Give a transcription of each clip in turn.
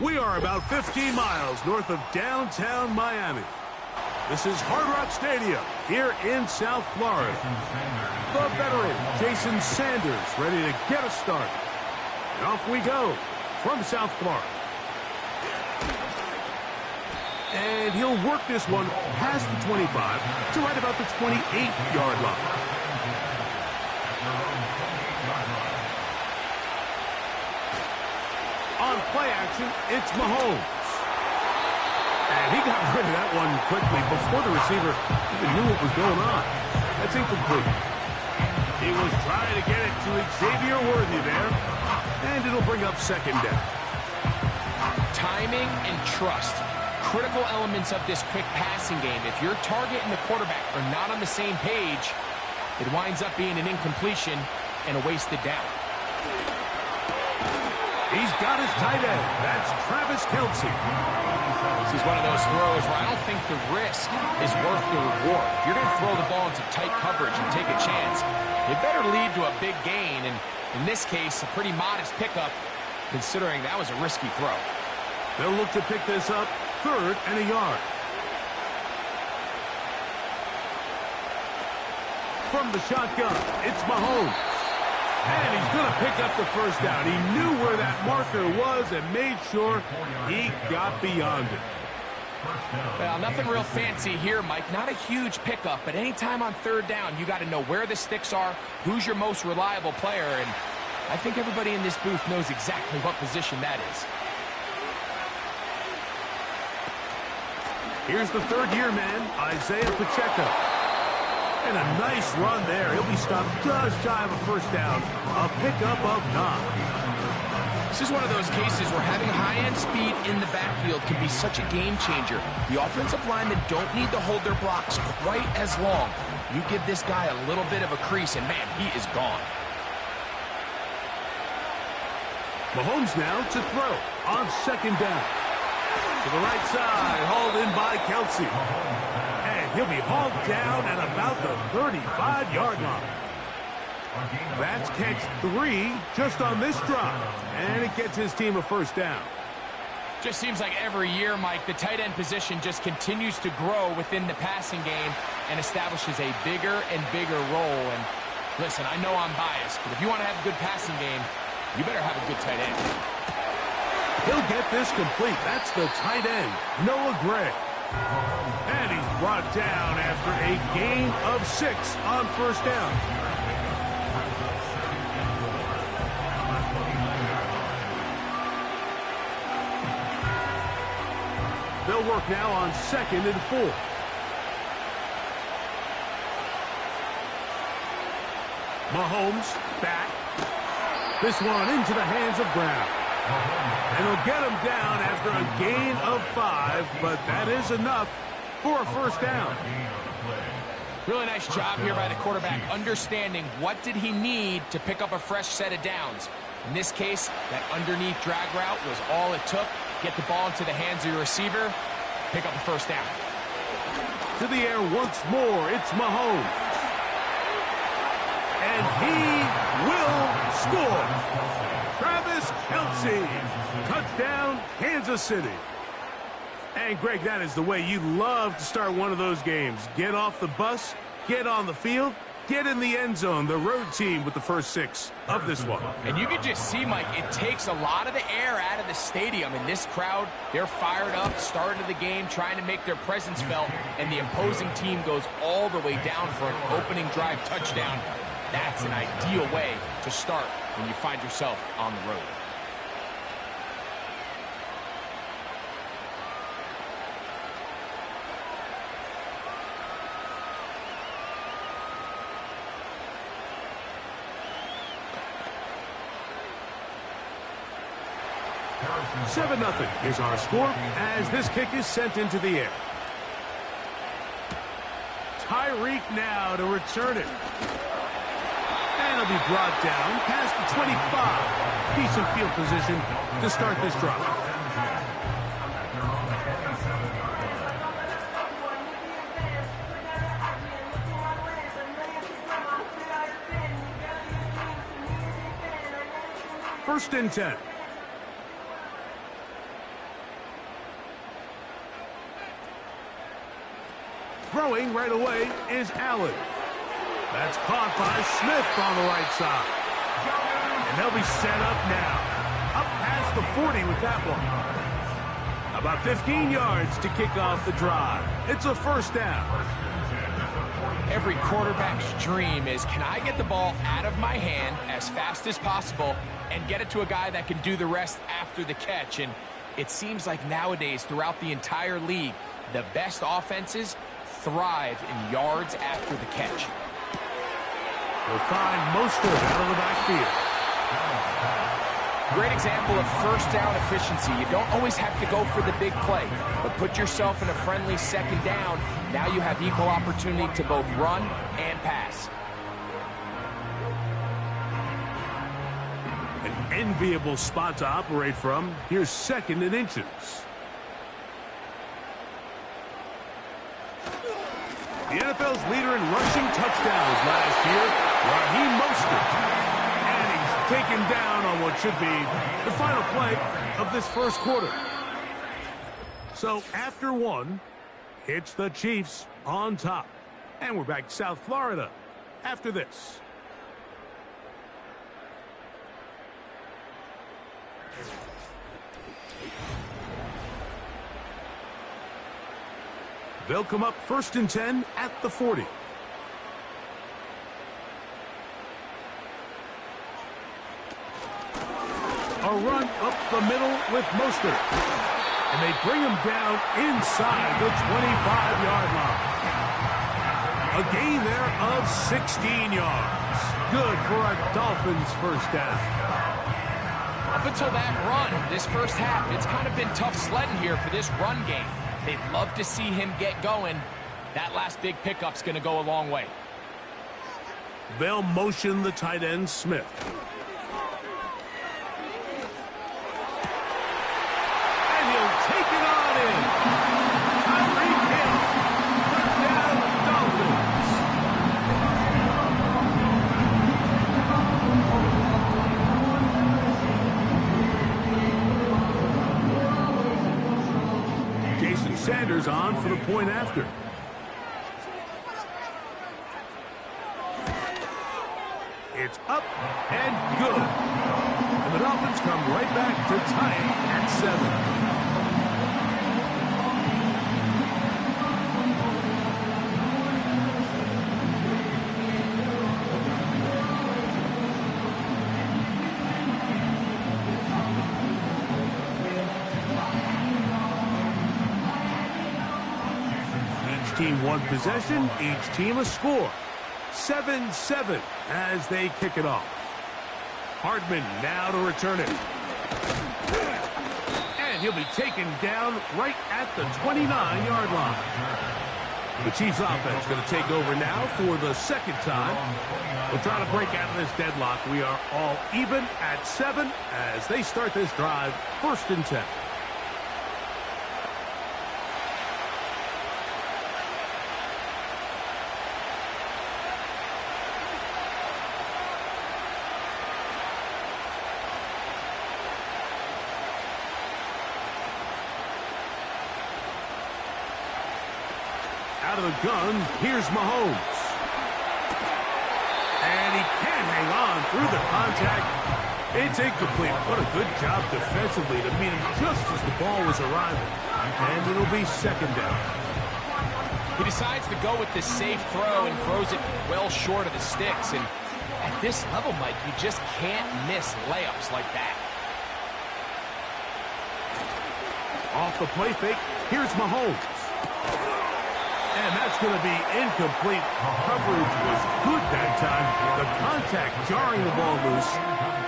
We are about 15 miles north of downtown Miami. This is Hard Rock Stadium here in South Florida. The veteran, Jason Sanders, ready to get us started. And off we go from South Florida. And he'll work this one past the 25 to right about the 28-yard line. On play action, it's Mahomes. And he got rid of that one quickly before the receiver even knew what was going on. That's incomplete. He was trying to get it to Xavier Worthy there. And it'll bring up second down. Timing and trust. Critical elements of this quick passing game. If your target and the quarterback are not on the same page, it winds up being an incompletion and a wasted down. He's got his tight end. That's Travis Kelce. This is one of those throws where I don't think the risk is worth the reward. If you're going to throw the ball into tight coverage and take a chance, it better lead to a big gain. And in this case, a pretty modest pickup, considering that was a risky throw. They'll look to pick this up, 3rd and a yard. From the shotgun, it's Mahomes. And he's going to pick up the first down. He knew where that marker was and made sure he got beyond it. Well, nothing real fancy here, Mike. Not a huge pickup, but anytime on 3rd down, you got to know where the sticks are, who's your most reliable player, and I think everybody in this booth knows exactly what position that is. Here's the 3rd-year man, Isaiah Pacheco. And a nice run there. He'll be stopped just shy of a first down. A pickup of 9. This is one of those cases where having high-end speed in the backfield can be such a game changer. The offensive linemen don't need to hold their blocks quite as long. You give this guy a little bit of a crease, and man, he is gone. Mahomes now to throw on 2nd down. To the right side, hauled in by Kelce. And he'll be hauled down at about the 35-yard line. That's catch 3 just on this drive. And it gets his team a first down. Just seems like every year, Mike, the tight end position just continues to grow within the passing game and establishes a bigger and bigger role. And listen, I know I'm biased, but if you want to have a good passing game, you better have a good tight end. He'll get this complete. That's the tight end, Noah Gray. And he's brought down after a gain of 6 on first down. They'll work now on 2nd and 4. Mahomes back. This one into the hands of Brown. And he'll get him down after a gain of 5, but that is enough for a first down. Really nice job here by the quarterback, understanding what did he need to pick up a fresh set of downs. In this case, that underneath drag route was all it took. Get the ball into the hands of your receiver, pick up a first down. To the air once more, it's Mahomes. And he will score. Travis Kelce, touchdown, Kansas City. And, Greg, that is the way you love to start one of those games. Get off the bus, get on the field, get in the end zone. The road team with the first 6 of this one. And you can just see, Mike, it takes a lot of the air out of the stadium. And this crowd, they're fired up, start of the game, trying to make their presence felt. And the opposing team goes all the way down for an opening drive touchdown. That's an ideal way to start when you find yourself on the road. Seven 0 is our score as this kick is sent into the air. Tyreek now to return it. And he'll be brought down past the 25. Decent field position to start this drive. First and 10. Throwing right away is Allen. That's caught by Smith on the right side. And they'll be set up now. Up past the 40 with that one. About 15 yards to kick off the drive. It's a first down. Every quarterback's dream is, can I get the ball out of my hand as fast as possible and get it to a guy that can do the rest after the catch? And it seems like nowadays, throughout the entire league, the best offenses thrive in yards after the catch. They'll find Mostert out of the backfield. Great example of first down efficiency. You don't always have to go for the big play, but put yourself in a friendly second down. Now you have equal opportunity to both run and pass. An enviable spot to operate from. Here's 2nd and inches. The NFL's leader in rushing touchdowns last year, Raheem Mostert. And he's taken down on what should be the final play of this first quarter. So after one, it's the Chiefs on top. And we're back to South Florida after this. They'll come up 1st and 10 at the 40. A run up the middle with Mostert. And they bring him down inside the 25-yard line. A gain there of 16 yards. Good for a Dolphins first down. Up until that run, this first half, it's kind of been tough sledding here for this run game. They'd love to see him get going. That last big pickup's going to go a long way. They'll motion the tight end, Smith. And he'll take it on in. Tyreek Hill. Touchdown, Dolphins. Jason Sanders on for the point after. It's up and good. And the Dolphins come right back to tie it at 7. Each team one possession, each team a score. 7-7 as they kick it off. Hardman now to return it. And he'll be taken down right at the 29-yard line. The Chiefs offense going to take over now for the 2nd time. We'll try to break out of this deadlock. We are all even at 7 as they start this drive 1st and 10. Out of the gun, here's Mahomes. And he can't hang on through the contact. It's incomplete. What a good job defensively to meet him just as the ball was arriving. And it'll be 2nd down. He decides to go with this safe throw and throws it well short of the sticks. And at this level, Mike, you just can't miss layups like that. Off the play fake, here's Mahomes. And that's going to be incomplete. Coverage was good that time. The contact jarring the ball loose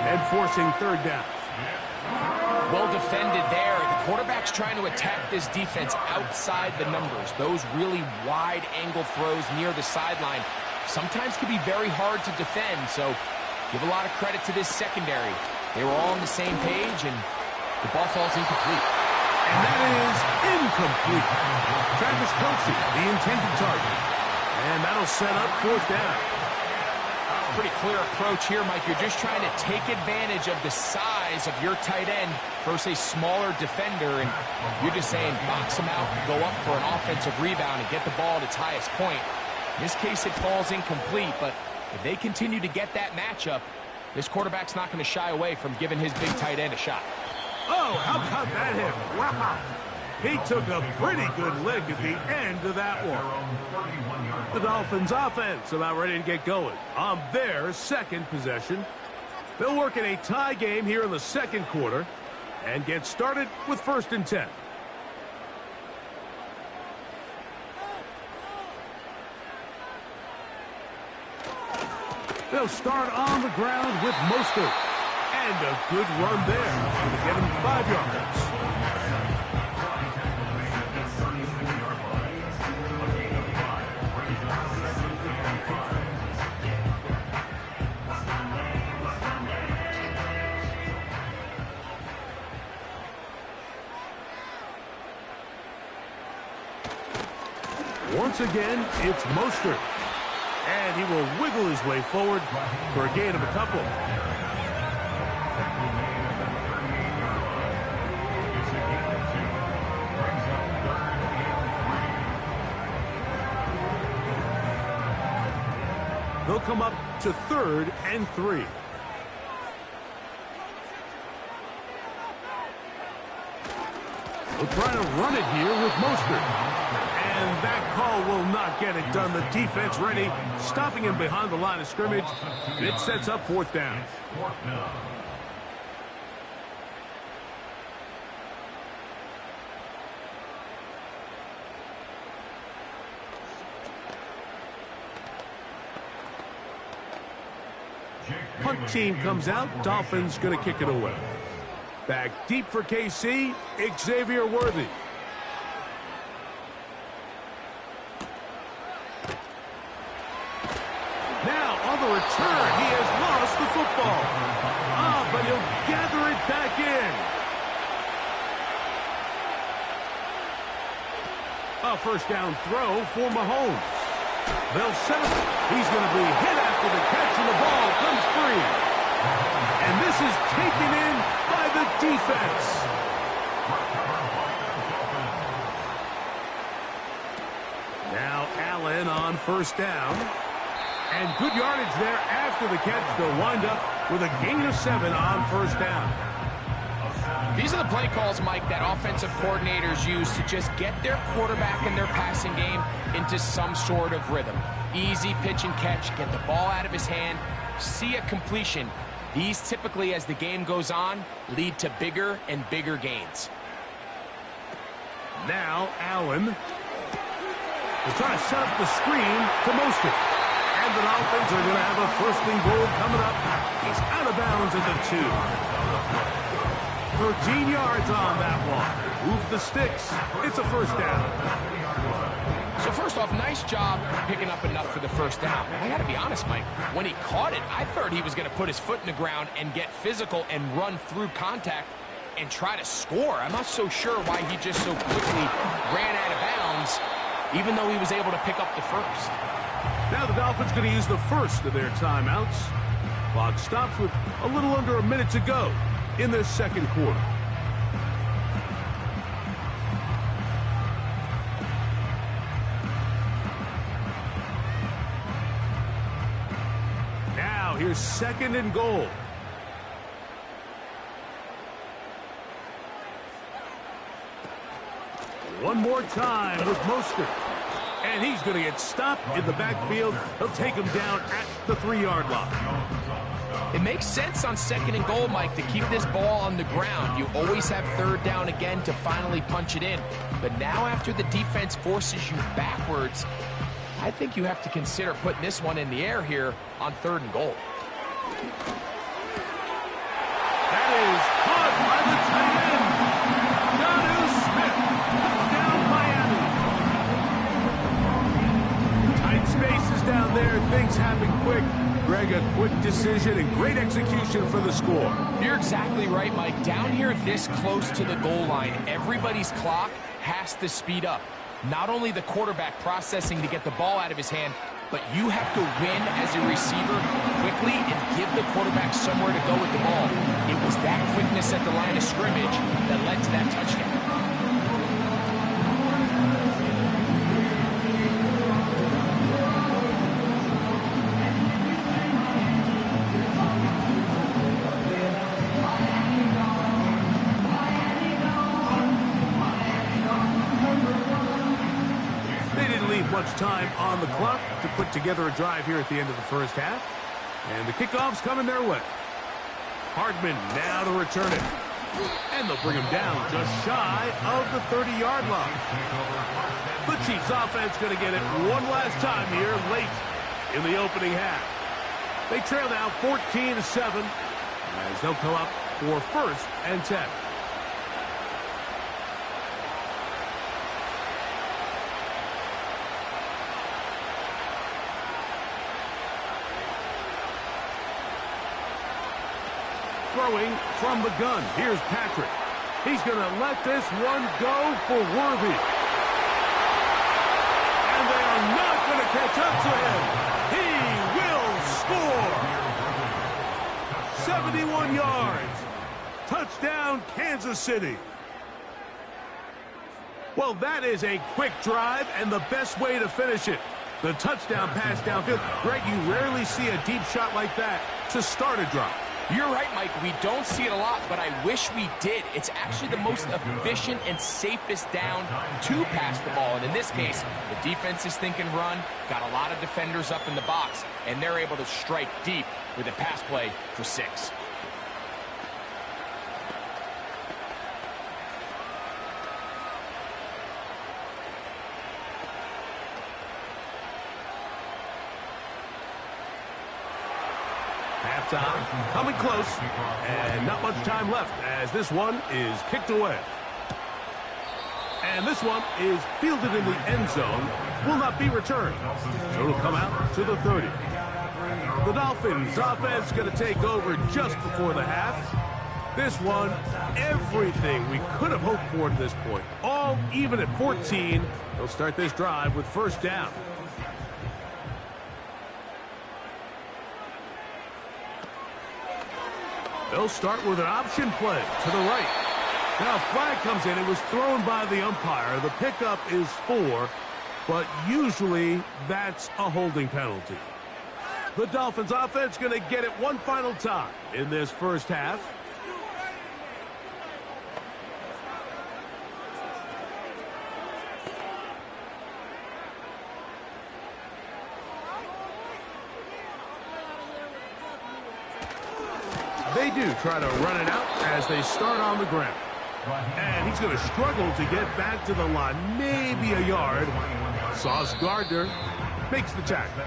and forcing 3rd down. Well defended there. The quarterback's trying to attack this defense outside the numbers. Those really wide angle throws near the sideline sometimes can be very hard to defend. So give a lot of credit to this secondary. They were all on the same page, and the ball falls incomplete. And that is incomplete. Travis Kelce, the intended target. And that'll set up 4th down. Pretty clear approach here, Mike. You're just trying to take advantage of the size of your tight end versus a smaller defender, and you're just saying box him out, go up for an offensive rebound, and get the ball at its highest point. In this case, it falls incomplete, but if they continue to get that matchup, this quarterback's not going to shy away from giving his big tight end a shot. Oh, how about that hit? Wow. He took a pretty good lick at the end of that one. The Dolphins offense about ready to get going on their second possession. They'll work in a tie game here in the second quarter and get started with 1st and 10. They'll start on the ground with Mostert. And a good run there to get him 5 yards. Once again, it's Mostert. And he will wiggle his way forward for a gain of a couple. They'll come up to 3rd and 3. They'll try to run it here with Mostert. And that call will not get it done. The defense ready, stopping him behind the line of scrimmage. And it sets up 4th down. Punt team comes out. Dolphins going to kick it away. Back deep for KC, Xavier Worthy. Now on the return, he has lost the football. But he'll gather it back in. A 1st down throw for Mahomes. They'll set him. He's going to be hit after the catch, and the ball comes free. And this is taken in by the defense. Now Allen on 1st down. And good yardage there after the catch. They'll wind up with a gain of 7 on 1st down. These are the play calls, Mike, that offensive coordinators use to just get their quarterback and their passing game into some sort of rhythm. Easy pitch and catch, get the ball out of his hand, see a completion. These typically, as the game goes on, lead to bigger and bigger gains. Now Allen is trying to set up the screen to Mostert. And the Dolphins are going to have a 1st and goal coming up. He's out of bounds at the 2. 13 yards on that one. Move the sticks. It's a 1st down. So first off, nice job picking up enough for the 1st down. I got to be honest, Mike. When he caught it, I thought he was going to put his foot in the ground and get physical and run through contact and try to score. I'm not so sure why he just so quickly ran out of bounds, even though he was able to pick up the 1st. Now the Dolphins going to use the 1st of their timeouts. Clock stops with a little under a minute to go in this second quarter. Now here's 2nd and goal. One more time with Mostert. And he's going to get stopped in the backfield. He'll take him down at the 3-yard line. It makes sense on 2nd and goal, Mike, to keep this ball on the ground. You always have 3rd down again to finally punch it in. But now after the defense forces you backwards, I think you have to consider putting this one in the air here on 3rd and goal. That is caught by the tight end. Jonnu Smith. Down Miami. Tight spaces down there. Things happen quick. Greg, a quick decision and great execution for the score. You're exactly right, Mike. Down here this close to the goal line, everybody's clock has to speed up. Not only the quarterback processing to get the ball out of his hand, but you have to win as a receiver quickly and give the quarterback somewhere to go with the ball. It was that quickness at the line of scrimmage that led to that touchdown. Much time on the clock to put together a drive here at the end of the first half. And the kickoff's coming their way. Hardman now to return it. And they'll bring him down just shy of the 30-yard line. The Chiefs offense going to get it one last time here late in the opening half. They trail now 14-7 as they'll come up for 1st and 10. Throwing from the gun. Here's Patrick. He's going to let this one go for Worthy. And they are not going to catch up to him. He will score. 71 yards. Touchdown, Kansas City. Well, that is a quick drive and the best way to finish it. The touchdown pass downfield. Greg, you rarely see a deep shot like that to start a drive. You're right, Mike. We don't see it a lot, but I wish we did. It's actually the most efficient and safest down to pass the ball. And in this case, the defense is thinking run, got a lot of defenders up in the box, and they're able to strike deep with a pass play for 6. Halftime coming close, and not much time left as this one is kicked away. And this one is fielded in the end zone, will not be returned. So it'll come out to the 30. The Dolphins offense going to take over just before the half. This one, everything we could have hoped for to this point. All even at 14. They'll start this drive with 1st down. They'll start with an option play to the right. Now, flag comes in. It was thrown by the umpire. The pickup is 4, but usually that's a holding penalty. The Dolphins offense going to get it one final time in this first half. They do try to run it out as they start on the ground. And he's going to struggle to get back to the line, maybe a yard. Sauce Gardner makes the tackle.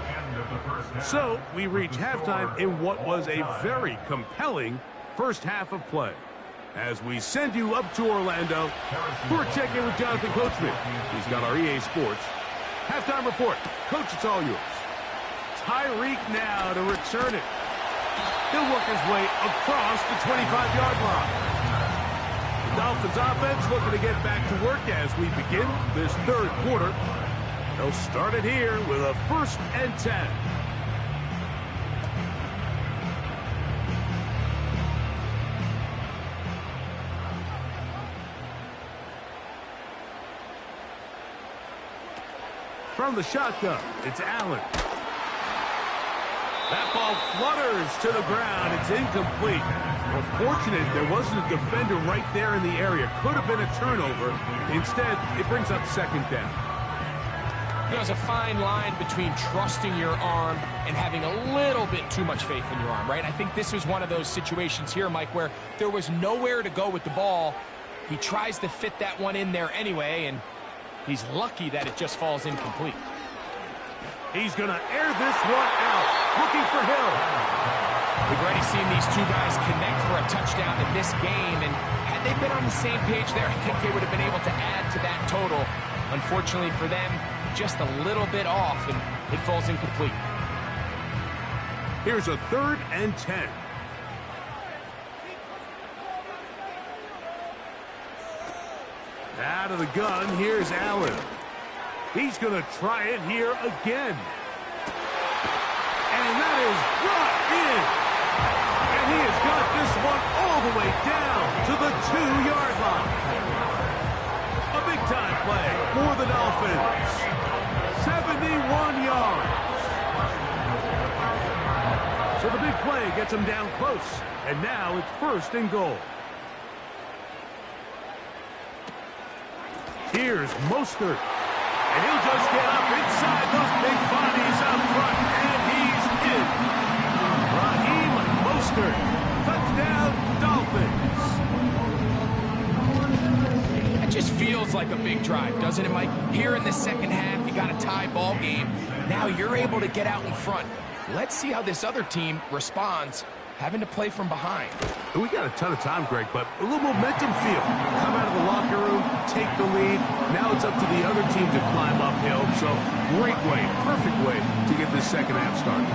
So we reach halftime in what was a very compelling first half of play. As we send you up to Orlando for a check-in with Jonathan Coachman. He's got our EA Sports halftime report. Coach, it's all yours. Tyreek now to return it. He'll work his way across the 25-yard line. The Dolphins offense looking to get back to work as we begin this 3rd quarter. They'll start it here with a 1st and 10. From the shotgun, it's Allen. That ball flutters to the ground. It's incomplete. Well, fortunate there wasn't a defender right there in the area. Could have been a turnover. Instead, it brings up 2nd down. There's a fine line between trusting your arm and having a little bit too much faith in your arm, right? I think this was one of those situations here, Mike, where there was nowhere to go with the ball. He tries to fit that one in there anyway, and he's lucky that it just falls incomplete. He's going to air this one out, looking for Hill. We've already seen these two guys connect for a touchdown in this game, and had they been on the same page there, I think they would have been able to add to that total. Unfortunately for them, just a little bit off, and it falls incomplete. Here's a 3rd and 10. Out of the gun, here's Allen. He's going to try it here again. 2-yard line. A big-time play for the Dolphins. 71 yards. So the big play gets him down close. And now it's 1st and goal. Here's Mostert. And he'll just get up inside those big bodies up front. And he's in. Raheem Mostert. Touchdown, Dolphins. It just feels like a big drive, doesn't it, Mike? Here in the second half, you got a tie ball game. Now you're able to get out in front. Let's see how this other team responds, having to play from behind. We got a ton of time, Greg, but a little momentum feel. Come out of the locker room, take the lead. Now it's up to the other team to climb uphill. So great way, perfect way to get this second half started.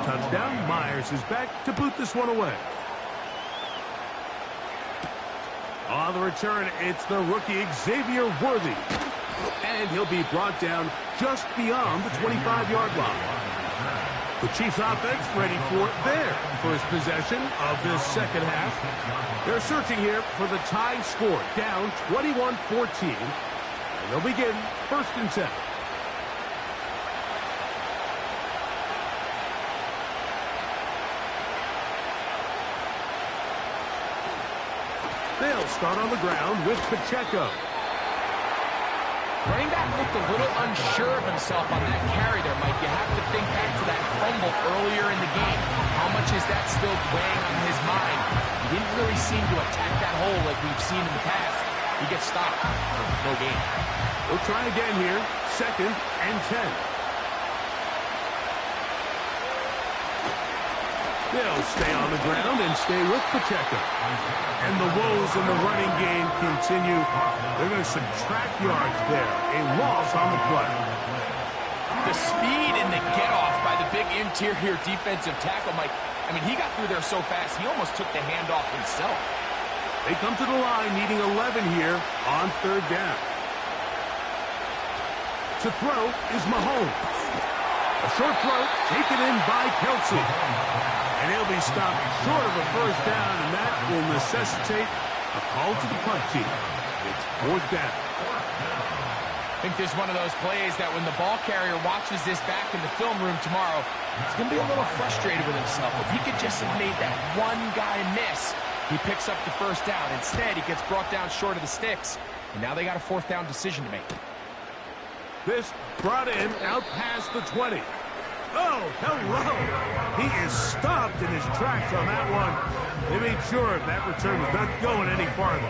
Touchdown. Myers is back to boot this one away. On the return, it's the rookie Xavier Worthy. And he'll be brought down just beyond the 25-yard line. The Chiefs offense ready for their first possession of this second half. They're searching here for the tie score, down 21-14. And they'll begin 1st and 10. They'll start on the ground with Pacheco. Running back looked a little unsure of himself on that carry there, Mike. You have to think back to that fumble earlier in the game. How much is that still weighing on his mind? He didn't really seem to attack that hole like we've seen in the past. He gets stopped for no gain. We'll try again here. 2nd and 10. They'll stay on the ground and stay with Pacheco. And the woes in the running game continue. They're going to subtract yards there. A loss on the play. The speed and the get-off by the big interior defensive tackle, Mike. I mean, he got through there so fast, he almost took the handoff himself. They come to the line needing 11 here on 3rd down. To throw is Mahomes. A short throw taken in by Kelsey. And he'll be stopped short of a 1st down, and that will necessitate a call to the punt team. It's 4th down. I think this is one of those plays that when the ball carrier watches this back in the film room tomorrow, he's going to be a little frustrated with himself. If he could just have made that one guy miss, he picks up the 1st down. Instead, he gets brought down short of the sticks, and now they got a 4th down decision to make. This brought in out past the 20. Oh, hello. He is stopped in his tracks on that one. They made sure that return was not going any farther.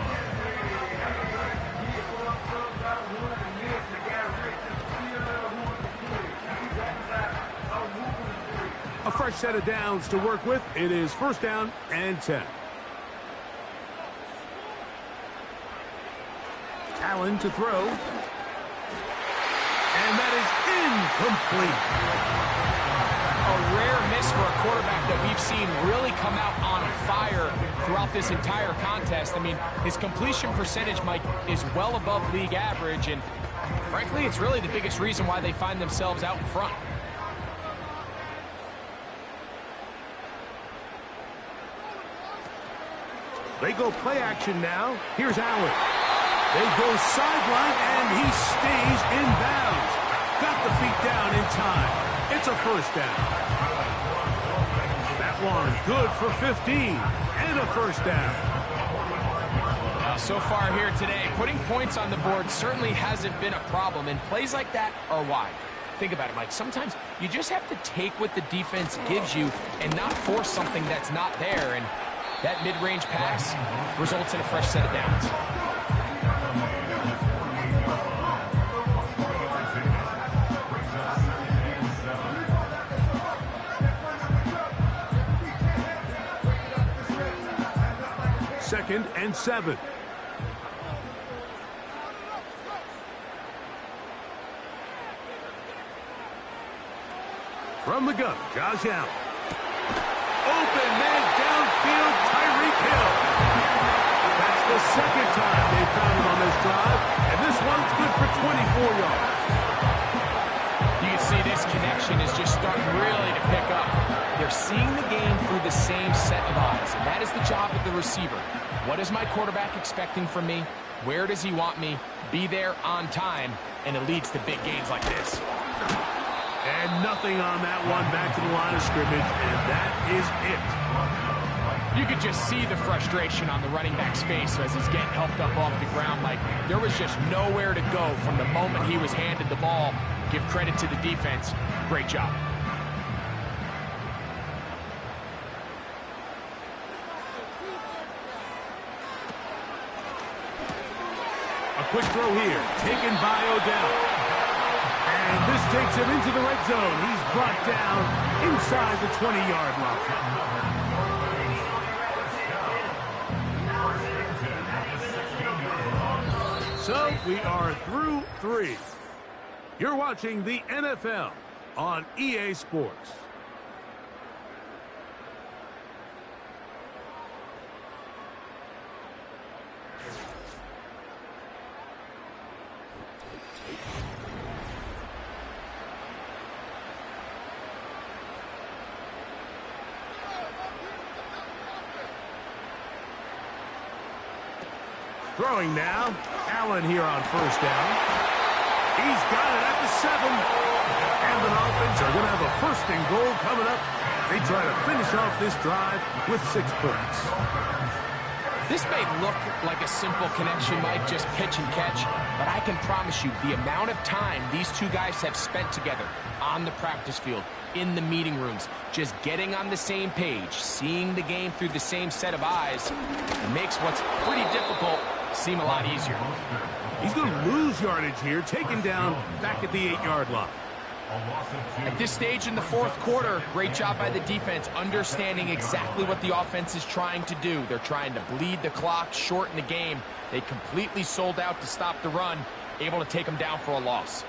A fresh set of downs to work with. It is 1st down and 10. Allen to throw. And that is incomplete. A rare miss for a quarterback that we've seen really come out on fire throughout this entire contest. I mean, his completion percentage, Mike, is well above league average, and frankly, it's really the biggest reason why they find themselves out in front. They go play action now. Here's Allen. They go sideline, and he stays in bounds. Got the feet down in time. It's a 1st down. That one good for 15 and a 1st down. So far here today, putting points on the board certainly hasn't been a problem, and plays like that are why. Think about it, Mike. Sometimes you just have to take what the defense gives you and not force something that's not there, and that mid-range pass results in a fresh set of downs. Second and 7. From the gun, Josh Allen. Open man downfield, Tyreek Hill. the second time they found him on this drive, and this one's good for 24 yards. You can see this connection is just starting really to pick up. They're seeing the game through the same set of eyes, and that is the job of the receiver. What is my quarterback expecting from me? Where does he want me? Be there on time, and it leads to big gains like this. And nothing on that one, back to the line of scrimmage, and that is it. You could just see the frustration on the running back's face as he's getting helped up off the ground. Like, there was just nowhere to go from the moment he was handed the ball. Give credit to the defense. Great job. A quick throw here, taken by Odell. And this takes him into the red zone. He's brought down inside the 20-yard line. So we are through 3. You're watching the NFL on EA Sports. Throwing now, Allen here on first down. He's got it at the 7. And the offense are going to have a first and goal coming up. They try to finish off this drive with 6 points. This may look like a simple connection, Mike, just pitch and catch, but I can promise you the amount of time these two guys have spent together on the practice field, in the meeting rooms, just getting on the same page, seeing the game through the same set of eyes, it makes what's pretty difficult seem a lot easier. He's going to lose yardage here, taken down back at the 8-yard line. At this stage in the fourth quarter, great job by the defense, understanding exactly what the offense is trying to do. They're trying to bleed the clock, shorten the game. They completely sold out to stop the run, able to take them down for a loss.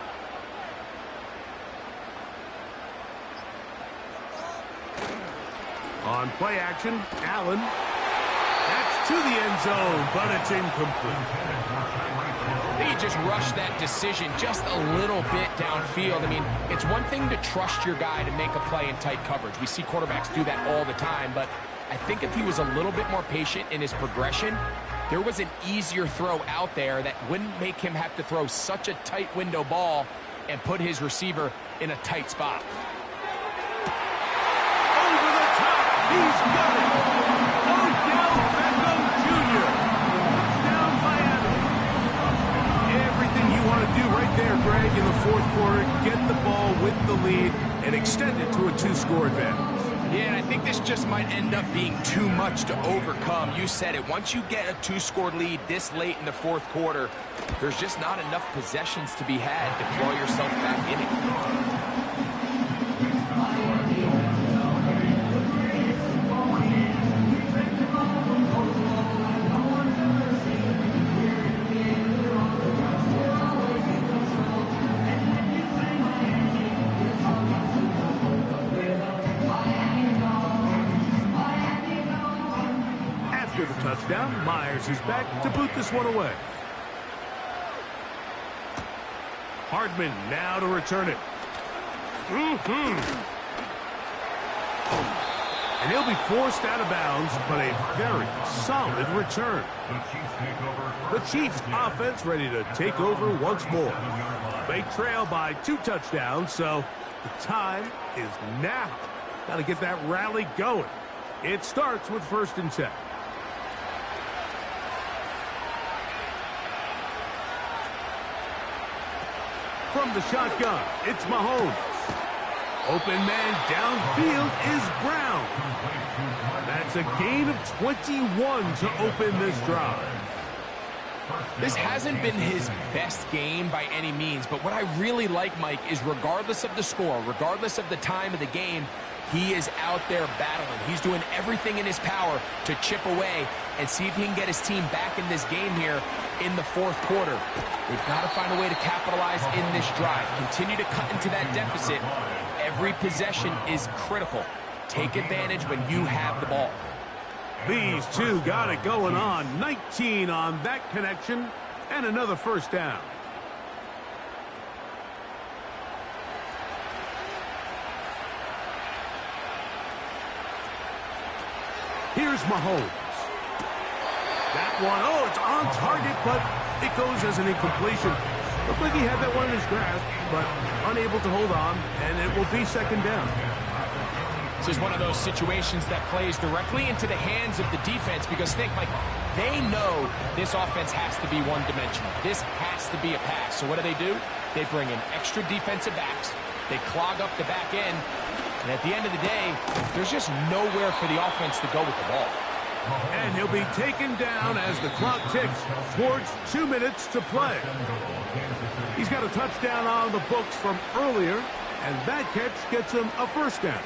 On play action, Allen. That's to the end zone, but it's incomplete. He just rushed that decision just a little bit downfield. I mean, it's one thing to trust your guy to make a play in tight coverage. We see quarterbacks do that all the time, but I think if he was a little bit more patient in his progression, there was an easier throw out there that wouldn't make him have to throw such a tight window ball and put his receiver in a tight spot. Over the top, he's got it. Odell Beckham Jr. Touchdown Miami. Everything you want to do right there, Greg, in the fourth quarter, get the ball with the lead and extend it to a 2-score advantage. Yeah, and I think this just might end up being too much to overcome. You said it. Once you get a 2-score lead this late in the fourth quarter, there's just not enough possessions to be had to claw yourself back in it. Touchdown. Myers is back to boot this one away. Hardman now to return it. And he'll be forced out of bounds, but a very solid return. The Chiefs offense ready to take over once more. They trail by 2 touchdowns, so the time is now. Got to get that rally going. It starts with 1st and 10. From the shotgun, it's Mahomes. Open man downfield is Brown. That's a gain of 21 to open this drive. This hasn't been his best game by any means, but what I really like, Mike, is regardless of the score, regardless of the time of the game, he is out there battling. He's doing everything in his power to chip away and see if he can get his team back in this game here in the fourth quarter. They've got to find a way to capitalize in this drive. Continue to cut into that deficit. Every possession is critical. Take advantage when you have the ball. These two got it going on. 19 on that connection, and another first down. Here's Mahomes. That one, oh, it's on target, but it goes as an incompletion. Looked like he had that one in his grasp, but unable to hold on, and it will be second down. This is one of those situations that plays directly into the hands of the defense because think, like, they know this offense has to be one-dimensional. This has to be a pass. So what do? They bring in extra defensive backs. They clog up the back end. And at the end of the day, there's just nowhere for the offense to go with the ball. And he'll be taken down as the clock ticks towards 2 minutes to play. He's got a touchdown on the books from earlier, and that catch gets him a first down.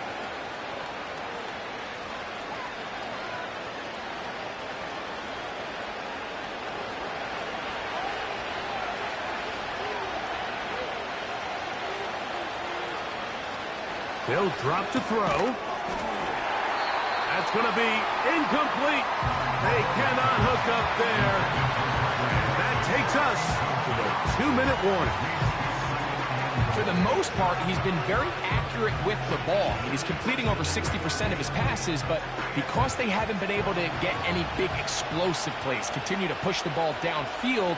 They'll drop to throw. That's going to be incomplete. They cannot hook up there. And that takes us to the 2-minute warning. For the most part, he's been very accurate with the ball. I mean, he's completing over 60% of his passes, but because they haven't been able to get any big explosive plays, continue to push the ball downfield,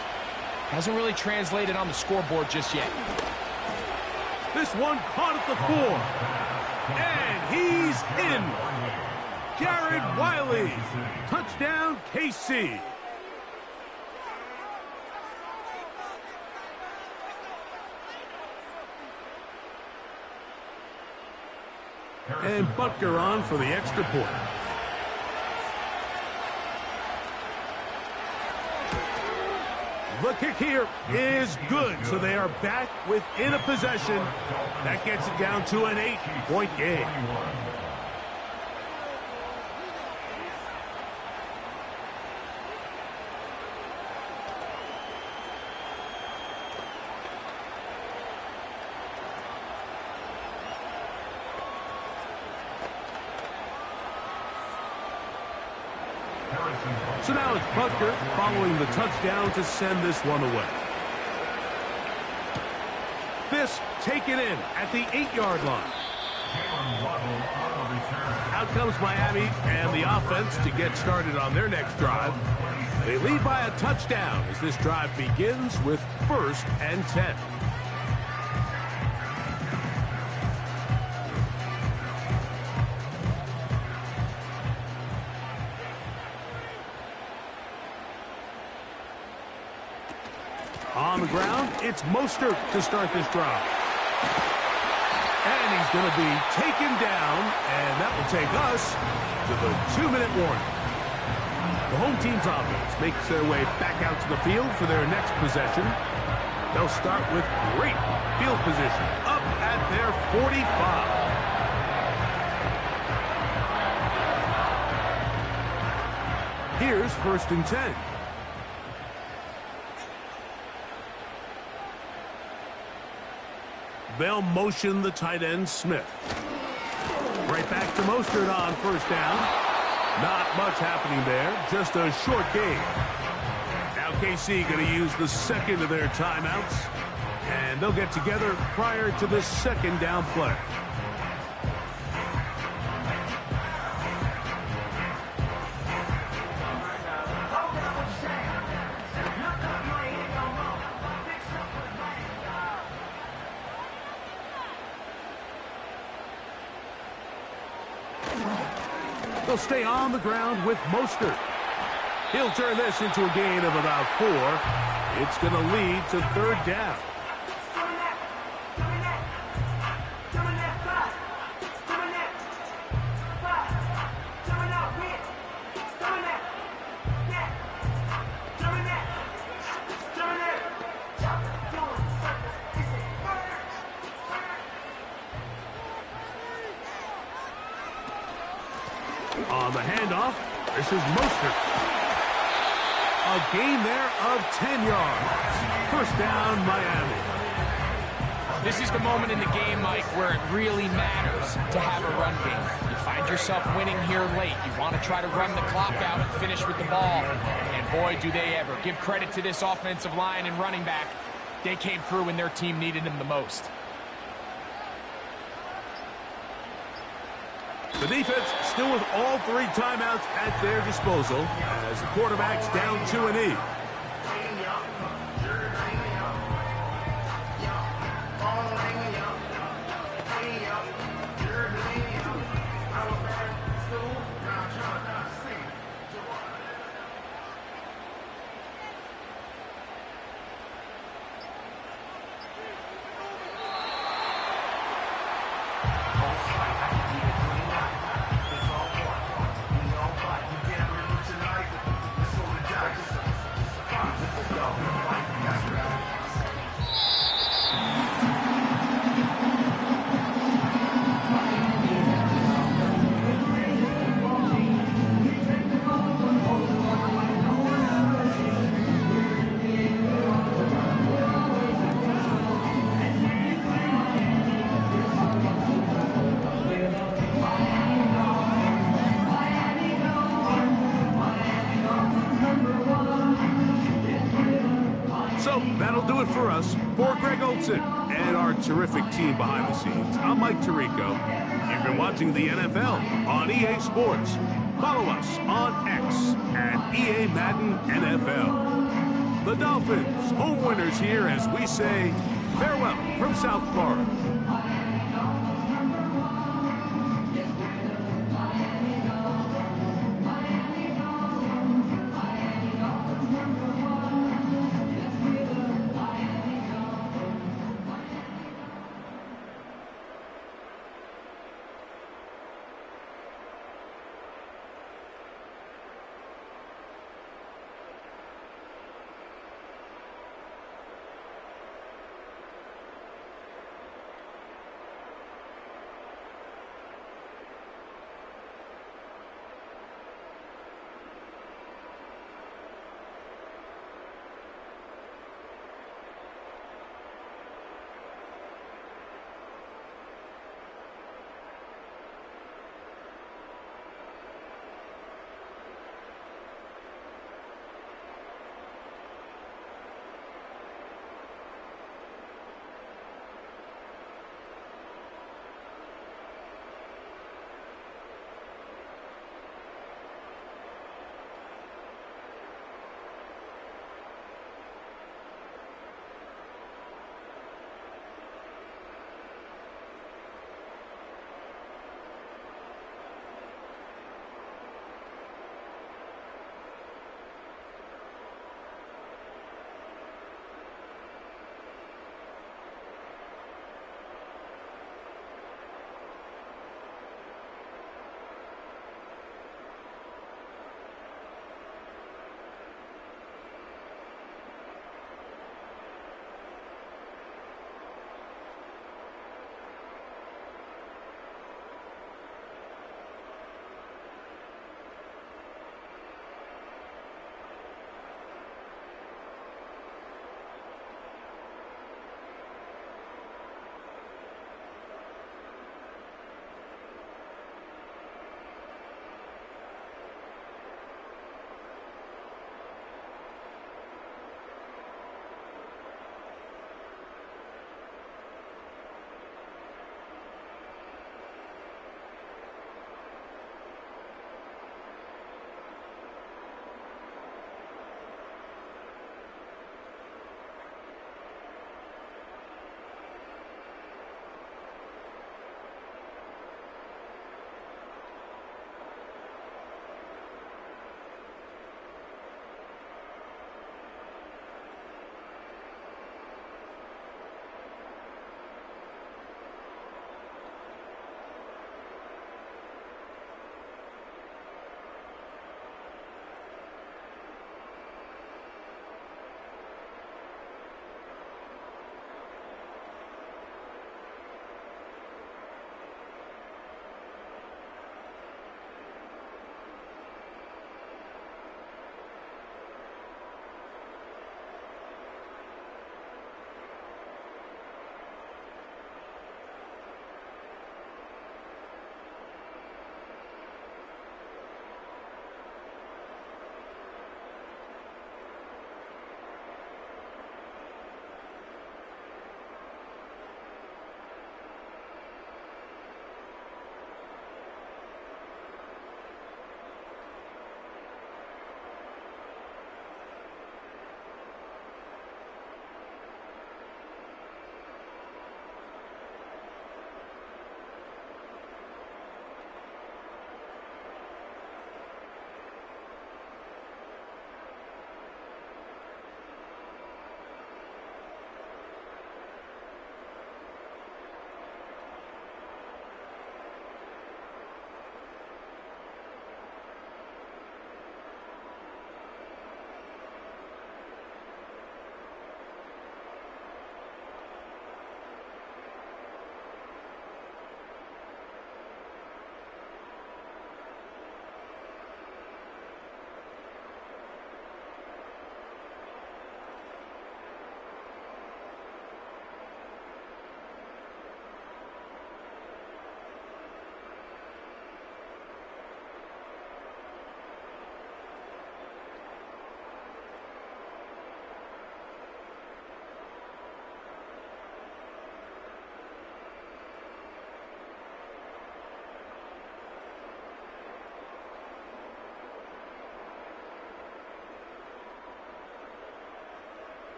hasn't really translated on the scoreboard just yet. This one caught at the 4. And he's in. Jared Wiley. Touchdown, KC. And Butker on for the extra point. The kick here is good, so they are back within a possession. That gets it down to an 8-point game. So now it's Butker following the touchdown to send this one away. This taken in at the 8-yard line. Out comes Miami and the offense to get started on their next drive. They lead by a touchdown as this drive begins with 1st and 10. On the ground, it's Mostert to start this drive. And he's going to be taken down, and that will take us to the 2-minute warning. The home team's offense makes their way back out to the field for their next possession. They'll start with great field position up at their 45. Here's 1st and 10. They'll motion the tight end, Smith. Right back to Mostert on 1st down. Not much happening there, just a short gain. Now KC going to use the second of their timeouts, and they'll get together prior to the 2nd down play. They'll stay on the ground with Mostert. He'll turn this into a gain of about 4. It's going to lead to 3rd down. On the handoff, this is Mostert. A gain there of 10 yards. 1st down, Miami. This is the moment in the game, Mike, where it really matters to have a run game. You find yourself winning here late. You want to try to run the clock out and finish with the ball. And boy, do they ever. Give credit to this offensive line and running back. They came through when their team needed them the most. The defense still with all 3 timeouts at their disposal as the quarterback's down 2-E. So that'll do it for us. For Greg Olson and our terrific team behind the scenes, I'm Mike Tirico. You've been watching the NFL on EA Sports. Follow us on X at EA Madden NFL. The Dolphins, home winners here as we say farewell from South Florida.